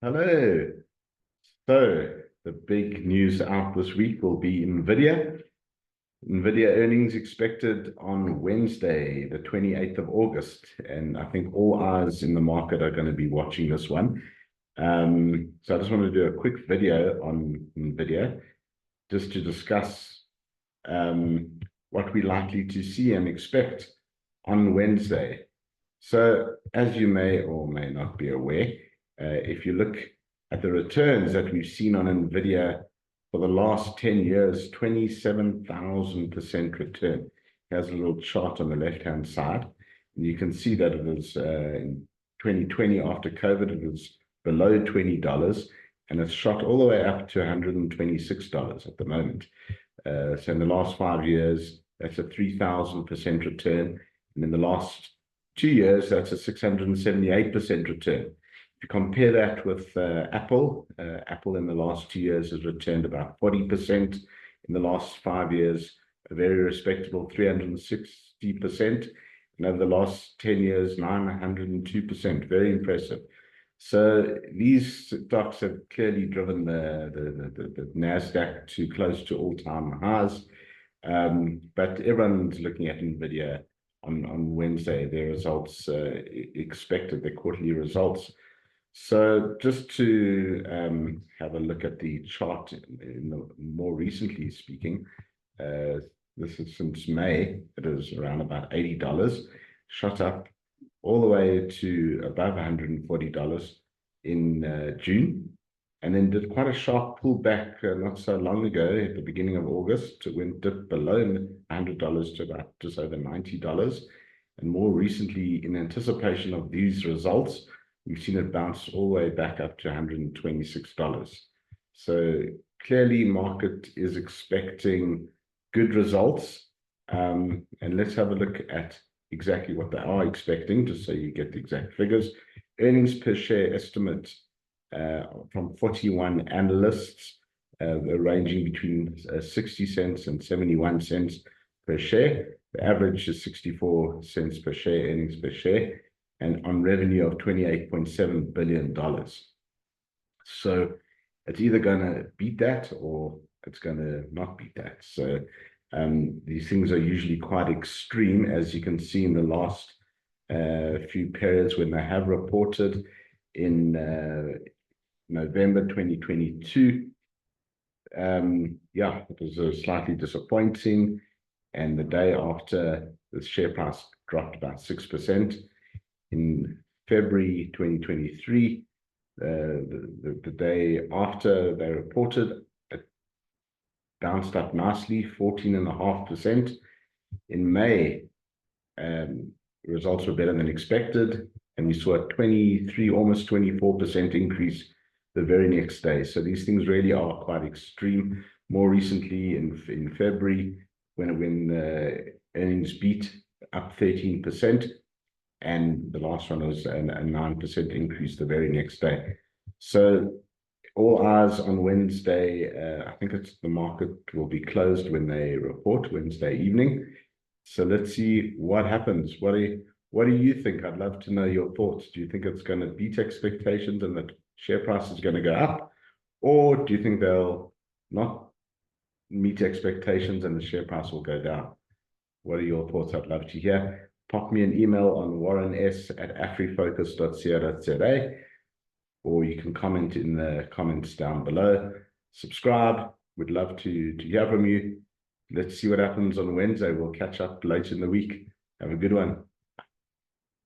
Hello. So the big news out this week will be Nvidia. Nvidia earnings expected on Wednesday, the 28th of August. And I think all eyes in the market are going to be watching this one. So I just want to do a quick video on Nvidia just to discuss what we're likely to see and expect on Wednesday. So as you may or may not be aware, if you look at the returns that we've seen on Nvidia for the last 10 years, 27,000% return. There's a little chart on the left-hand side, and you can see that it was in 2020 after COVID, it was below $20, and it's shot all the way up to $126 at the moment. So in the last 5 years, that's a 3,000% return, and in the last 2 years, that's a 678% return. If you compare that with Apple, Apple in the last 2 years has returned about 40%. In the last 5 years, a very respectable 360%. And over the last 10 years, 902%. Very impressive. So these stocks have clearly driven the NASDAQ to close to all-time highs. But everyone's looking at Nvidia on Wednesday, their results expected, their quarterly results. So just to have a look at the chart, more recently speaking, this is since May, it is around about $80, shot up all the way to above $140 in June, and then did quite a sharp pullback not so long ago at the beginning of August. It went dipped below $100 to about just over $90. And more recently, in anticipation of these results, we've seen it bounce all the way back up to $126. So clearly, market is expecting good results. And let's have a look at exactly what they are expecting, just so you get the exact figures. Earnings per share estimate from 41 analysts, ranging between 60 cents and 71 cents per share. The average is 64 cents per share, earnings per share, and on revenue of $28.7 billion. So it's either going to beat that or it's going to not beat that. So these things are usually quite extreme, as you can see in the last few periods when they have reported in November 2022. Yeah, it was slightly disappointing. And the day after, the share price dropped about 6%. In February 2023, the day after they reported, it bounced up nicely, 14.5%. In May, results were better than expected, and we saw a 23, almost 24% increase the very next day. So these things really are quite extreme. More recently, in February, when earnings beat up 13%, and the last one was a 9% increase the very next day. So all eyes on Wednesday. I think the market will be closed when they report Wednesday evening. So let's see what happens. What do you think? I'd love to know your thoughts. Do you think it's going to beat expectations and the share price is going to go up? Or do you think they'll not meet expectations and the share price will go down? What are your thoughts? I'd love to hear. Pop me an email on warrens@afrifocus.co.za, or you can comment in the comments down below. Subscribe. We'd love to hear from you. Let's see what happens on Wednesday. We'll catch up later in the week. Have a good one.